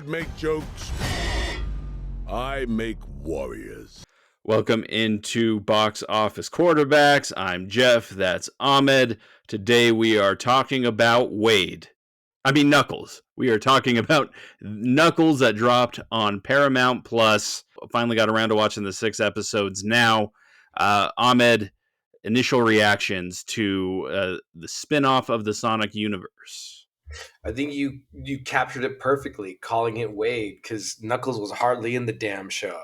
not make jokes. I make warriors. Welcome into Box Office Quarterbacks. I'm Jeff. That's Ahmed. Today we are talking about Knuckles. We are talking about Knuckles that dropped on Paramount Plus. Finally got around to watching the 6 episodes now. Ahmed, initial reactions to the spinoff of the Sonic universe. I think you captured it perfectly, calling it Wade, because Knuckles was hardly in the damn show.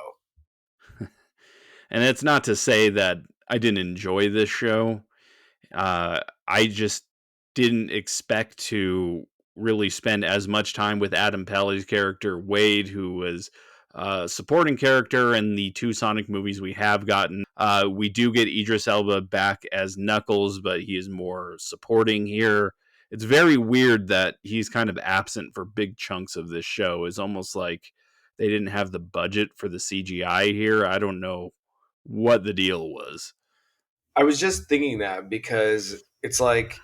And it's not to say that I didn't enjoy this show. I just didn't expect to really spend as much time with Adam Pelly's character, Wade, who was a supporting character in the 2 Sonic movies we have gotten. We do get Idris Elba back as Knuckles, but he is more supporting here. It's very weird that he's kind of absent for big chunks of this show. It's almost like they didn't have the budget for the CGI here. I don't know what the deal was. I was just thinking that because it's like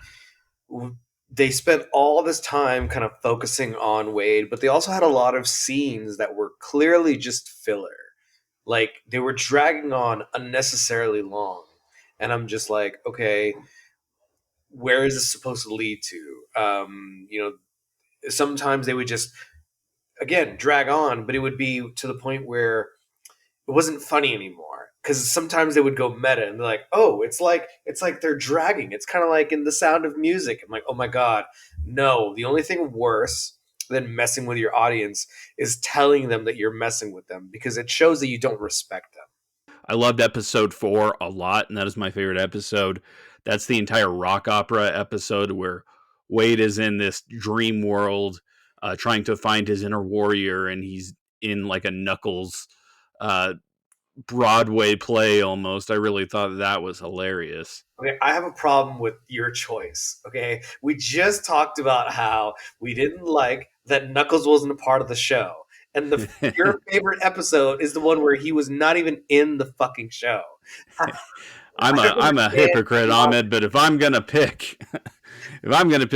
they spent all this time kind of focusing on Wade, but they also had a lot of scenes that were clearly just filler. Like they were dragging on unnecessarily long. And I'm just like, okay, where is this supposed to lead to? Sometimes they would just, again, drag on, but it would be to the point where it wasn't funny anymore. Because sometimes they would go meta and they're like, oh, it's like they're dragging. It's kind of like in The Sound of Music. I'm like, oh my God, no. The only thing worse than messing with your audience is telling them that you're messing with them, because it shows that you don't respect them. I loved episode 4 a lot, and that is my favorite episode. That's the entire rock opera episode where Wade is in this dream world trying to find his inner warrior, and he's in like a Knuckles Broadway play almost. I really thought that was hilarious. Okay, I have a problem with your choice. Okay, we just talked about how we didn't like that Knuckles wasn't a part of the show, and your favorite episode is the one where he was not even in the fucking show. I'm a hypocrite, Ahmed, but if I'm gonna pick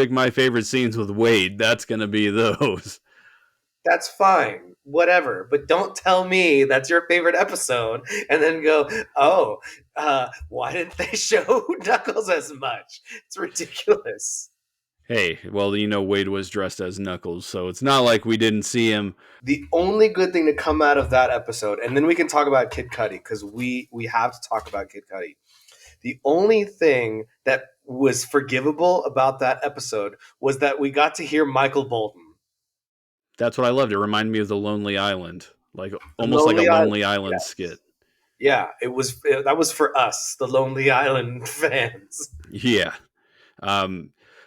my favorite scenes with Wade, that's gonna be those. That's fine, whatever. But don't tell me that's your favorite episode and then go, oh, why didn't they show Knuckles as much? It's ridiculous. Hey, well, Wade was dressed as Knuckles, so it's not like we didn't see him. The only good thing to come out of that episode, and then we can talk about Kid Cudi, because we have to talk about Kid Cudi. The only thing that was forgivable about that episode was that we got to hear Michael Bolton. That's what I loved. It reminded me of The Lonely Island, almost like a Lonely Island yes. skit. Yeah, that was for us, the Lonely Island fans. Yeah.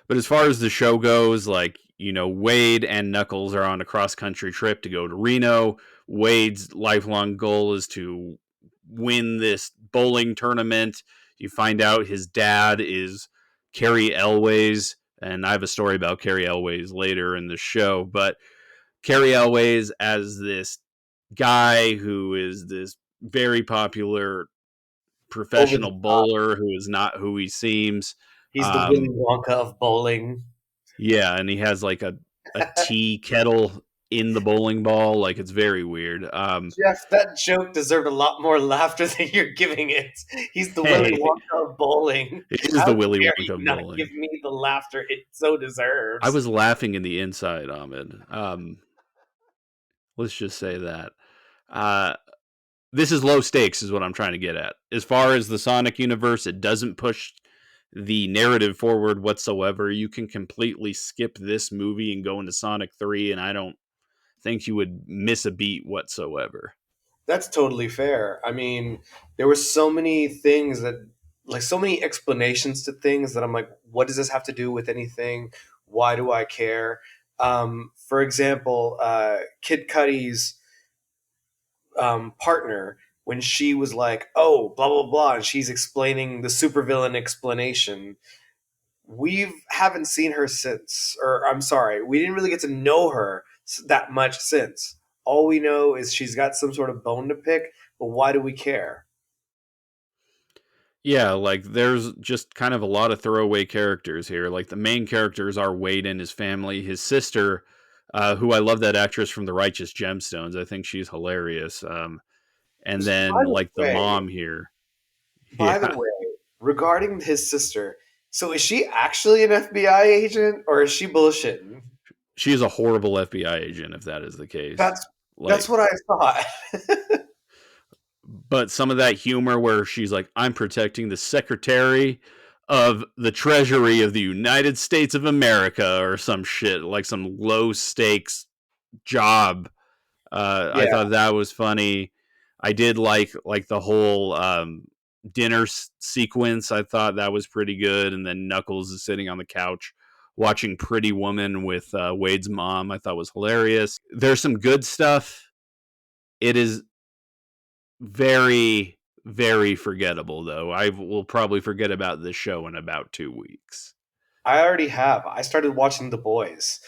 But as far as the show goes, Wade and Knuckles are on a cross-country trip to go to Reno. Wade's lifelong goal is to win this bowling tournament. You find out his dad is Cary Elwes, and I have a story about Cary Elwes later in the show, but Cary Elwes as this guy who is this very popular professional bowler who is not who he seems. He's the Willy Wonka of bowling. Yeah, and he has like a tea kettle in the bowling ball. Like, it's very weird. Jeff, that joke deserved a lot more laughter than you're giving it. He's the Willy Wonka of bowling. It is the Willy Wonka of bowling. Give me the laughter it so deserves. I was laughing in the inside, Ahmed. Let's just say that. This is low stakes is what I'm trying to get at. As far as the Sonic universe, it doesn't push the narrative forward whatsoever. You can completely skip this movie and go into Sonic 3, and I don't think you would miss a beat whatsoever. That's totally fair. I mean, there were so many things that, like, so many explanations to things that I'm like, what does this have to do with anything? Why do I care? For example, Kid Cudi's partner, when she was like, oh, blah, blah, blah, and she's explaining the supervillain explanation, we haven't seen her since. Or, I'm sorry, we didn't really get to know her that much since. All we know is she's got some sort of bone to pick, but why do we care? Yeah, like, there's just kind of a lot of throwaway characters here. Like, the main characters are Wade and his family. His sister, who I love that actress from The Righteous Gemstones. I think she's hilarious. And By then the like the way, mom here. by the Yeah. way, regarding his sister, so is she actually an FBI agent or is she bullshitting? She is a horrible FBI agent if that is the case. That's Like, that's what I thought. but some of that humor where she's like, I'm protecting the Secretary of the Treasury of the United States of America or some shit, like some low stakes job. I Yeah, thought that was funny. I did like the whole dinner sequence. I thought that was pretty good. And then Knuckles is sitting on the couch watching Pretty Woman with Wade's mom. I thought was hilarious. There's some good stuff. It is very, very forgettable, though. I will probably forget about this show in about 2 weeks. I already have. I started watching The Boys.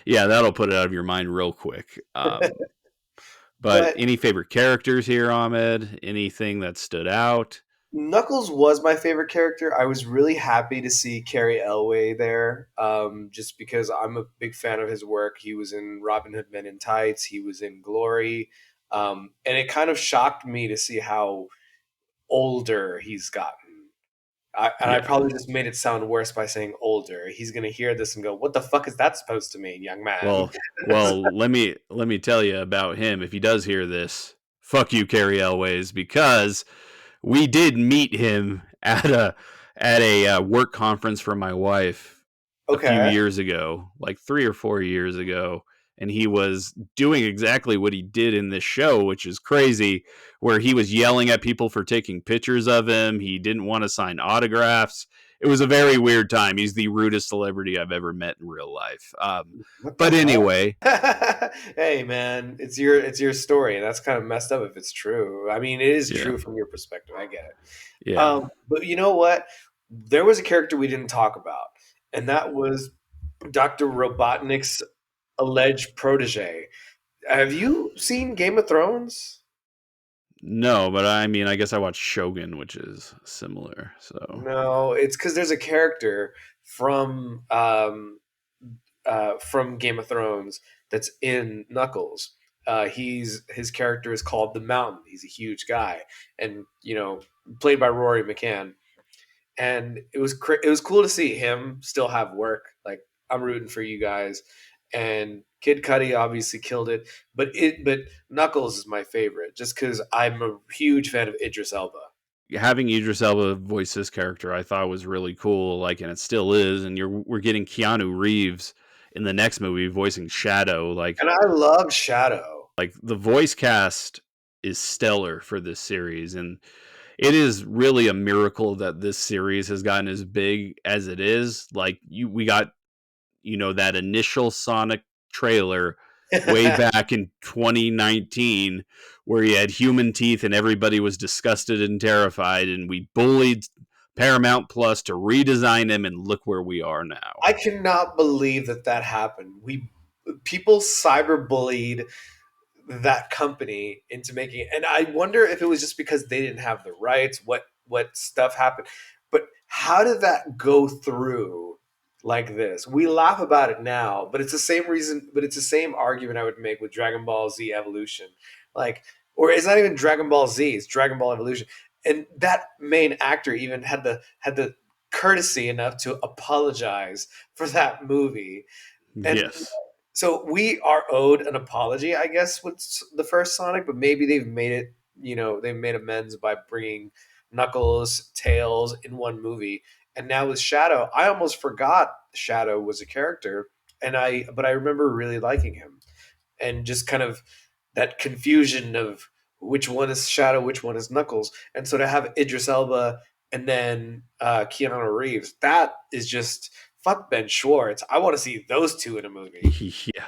Yeah, that'll put it out of your mind real quick. But But any favorite characters here, Ahmed? Anything that stood out? Knuckles was my favorite character. I was really happy to see Carrie Elway there, just because I'm a big fan of his work. He was in Robin Hood Men in Tights. He was in Glory, and it kind of shocked me to see how older he's gotten. I Yeah. probably just made it sound worse by saying older. He's gonna hear this and go, "What the fuck is that supposed to mean, young man?" Well, let me tell you about him. If he does hear this, fuck you, Carrie Elways, because we did meet him at a work conference for my wife a few Okay. years ago, like 3 or 4 years ago, and he was doing exactly what he did in this show, which is crazy, where he was yelling at people for taking pictures of him. He didn't want to sign autographs. It was a very weird time. He's the rudest celebrity I've ever met in real life. What the But hell? anyway, Hey man, it's your story, and that's kind of messed up if it's true. I mean, it is yeah, true from your perspective. I get it. yeah. But you know what? There was a character we didn't talk about, and that was Dr. Robotnik's alleged protege. Have you seen Game of Thrones? No, but I mean, I guess I watched Shogun, which is similar. So No, it's because there's a character from Game of Thrones that's in Knuckles. His character is called the Mountain. He's a huge guy, and played by Rory McCann. And it was cool to see him still have work. Like, I'm rooting for you guys. And Kid Cudi obviously killed it, but Knuckles is my favorite just because I'm a huge fan of Idris Elba. having Idris Elba voice this character, I thought was really cool. Like, and it still is. And we're getting Keanu Reeves in the next movie voicing Shadow. And I love Shadow. Like the voice cast is stellar for this series, and it is really a miracle that this series has gotten as big as it is. Like we got that initial Sonic trailer way back in 2019 where he had human teeth and everybody was disgusted and terrified, and we bullied Paramount Plus to redesign him, and look where we are now. I cannot believe that happened. People cyberbullied that company into making it. And I wonder if it was just because they didn't have the rights, what stuff happened. But how did that go through like this? We laugh about it now, but it's the same argument I would make with Dragon Ball Z Evolution. Like, or it's not even Dragon Ball Z, it's Dragon Ball Evolution. And that main actor even had the courtesy enough to apologize for that movie. And Yes. so we are owed an apology, I guess, with the first Sonic, but maybe they've made it, they've made amends by bringing Knuckles, Tails in one movie. And now with Shadow, I almost forgot Shadow was a character, but I remember really liking him. And just kind of that confusion of which one is Shadow, which one is Knuckles. And so to have Idris Elba and then Keanu Reeves, that is just fuck Ben Schwartz. I want to see those two in a movie. Yeah.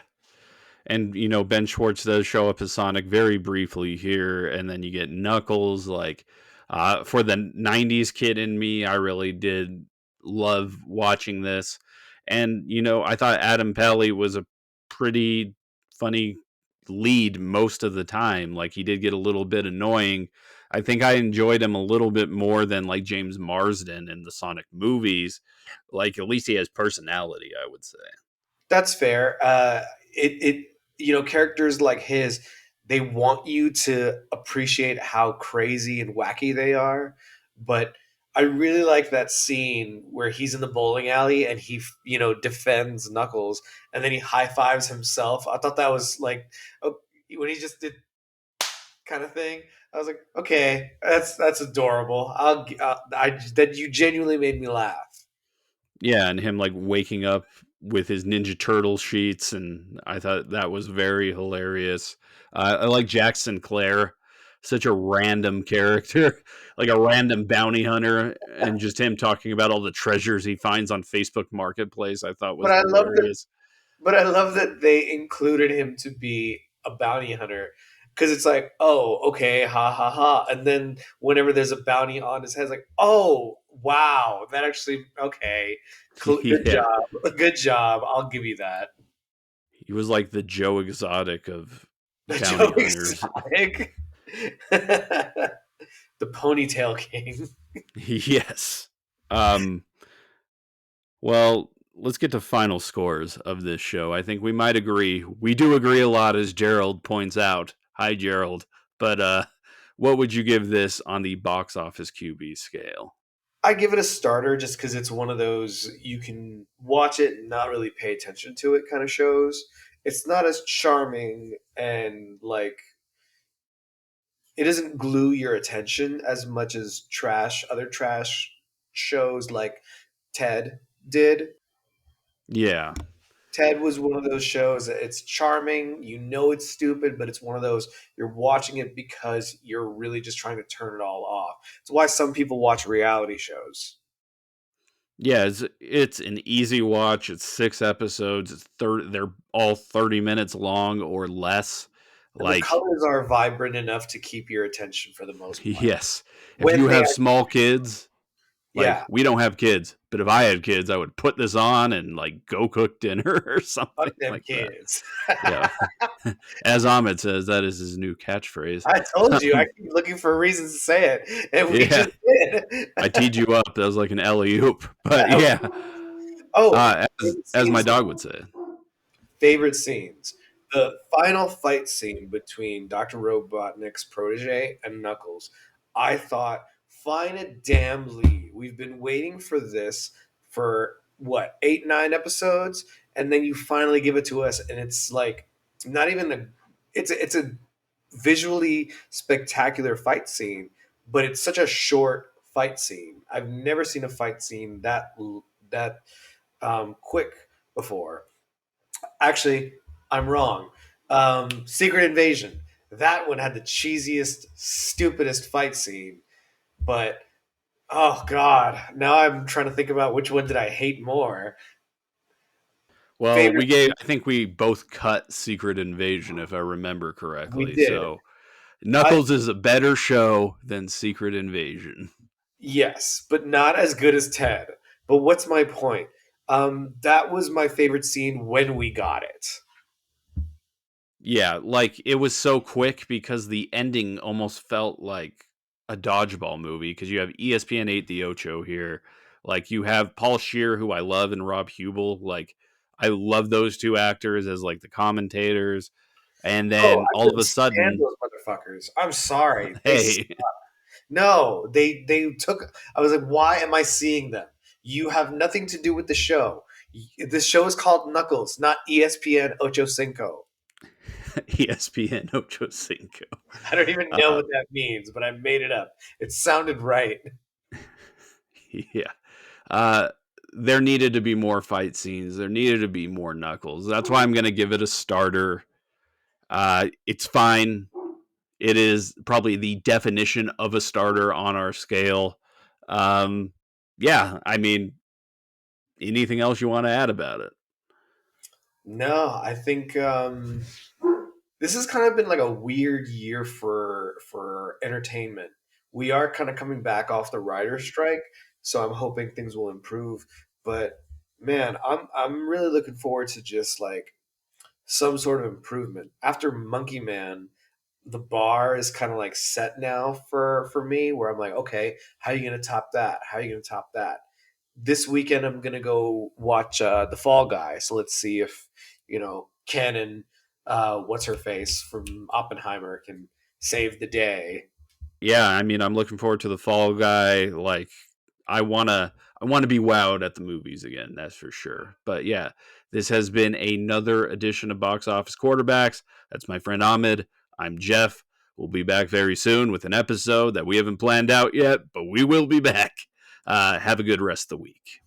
And Ben Schwartz does show up as Sonic very briefly here, and then you get Knuckles. Like, for the '90s kid in me, I really did love watching this, and I thought Adam Pally was a pretty funny lead most of the time. Like, he did get a little bit annoying. I think I enjoyed him a little bit more than like James Marsden in the Sonic movies. Like, at least he has personality, I would say. That's fair. It characters like his, they want you to appreciate how crazy and wacky they are. But I really like that scene where he's in the bowling alley and he defends Knuckles and then he high fives himself. I thought that was like, oh, when he just did kind of thing. I was like, okay, that's adorable. I that you genuinely made me laugh. Yeah, and him like waking up with his Ninja Turtle sheets, and I thought that was very hilarious. I like Jack Sinclair, such a random character, like a random bounty hunter, and just him talking about all the treasures he finds on Facebook Marketplace. I thought But was I love that hilarious. But I love that they included him to be a bounty hunter because it's like, oh, okay, ha ha ha, and then whenever there's a bounty on his head, it's like, oh, wow, that actually okay, good Yeah, job, good job. I'll give you that. he was like the Joe Exotic of The bounty Joe hunters. Exotic, the Ponytail King. Yes. Um, Well, let's get to final scores of this show. I think we might agree. We do agree a lot, as Gerald points out. Hi, Gerald. But what would you give this on the box office QB scale? I give it a starter just because it's one of those you can watch it and not really pay attention to it kind of shows. It's not as charming and like it doesn't glue your attention as much as other trash shows like Ted did. Yeah. Ted was one of those shows that it's charming, it's stupid, but it's one of those you're watching it because you're really just trying to turn it all off. It's why some people watch reality shows. Yeah, it's an easy watch. It's 6 episodes. They're all 30 minutes long or less. And the Like, colors are vibrant enough to keep your attention for the most part. yes. If When you they have small kids, like, yeah, we don't have kids, but if I had kids, I would put this on and like go cook dinner or fuck something them like that. kids. Yeah. As Ahmed says, that is his new catchphase. I told you, I keep looking for reasons to say it, and we Yeah, just did. I teed you up. That was like an alley oop. But yeah, Oh, favorite as my scenes. dog would say. Favorite scenes. The final fight scene between Dr. Robotnik's protege and Knuckles. I thought, fine a damn Lee. We've been waiting for this for what, 8, 9 episodes? And then you finally give it to us, and it's like not even a it's a visually spectacular fight scene, but it's such a short fight scene. I've never seen a fight scene that quick before. Actually, I'm wrong. Secret Invasion. That one had the cheesiest, stupidest fight scene. But oh god, now I'm trying to think about which one did I hate more. Well, Favorite. I think we both cut Secret Invasion, if I remember We correctly. did. So I Knuckles is a better show than Secret Invasion. Yes, but not as good as Ted. But what's my point? That was my favorite scene when we got it. Yeah, like it was so quick because the ending almost felt like a dodgeball movie because you have ESPN 8 The Ocho here. Like you have Paul Scheer, who I love, and Rob Hubel. Like I love those two actors as like the commentators. And Oh, then I all of couldn't a stand sudden, those motherfuckers. I'm sorry. hey, No, they took. I was like, why am I seeing them? You have nothing to do with the show. This show is called Knuckles, not ESPN Ocho Cinco. ESPN Ocho Cinco. I don't even know Uh, what that means, but I made it up. It sounded right. yeah. Uh, there needed to be more fight scenes. There needed to be more Knuckles. That's why I'm going to give it a starter. It's fine. It is probably the definition of a starter on our scale. Um, yeah, I mean, anything else you want to add about it? No, I think this has kind of been like a weird year for entertainment. We are kind of coming back off the writer's strike, so I'm hoping things will improve. But man, I'm really looking forward to just like some sort of improvement. After Monkey Man, the bar is kind of like set now for me where I'm like, okay, how are you going to top that? How are you going to top that? this weekend I'm gonna go watch The Fall Guy. So let's see if Ken and what's her face from Oppenheimer can save the day. Yeah, I mean, I'm looking forward to the Fall Guy. Like, I wanna be wowed at the movies again. That's for sure. But yeah, this has been another edition of Box Office Quarterbacks. That's my friend Ahmed. I'm Jeff. We'll be back very soon with an episode that we haven't planned out yet, but we will be back. Have a good rest of the week.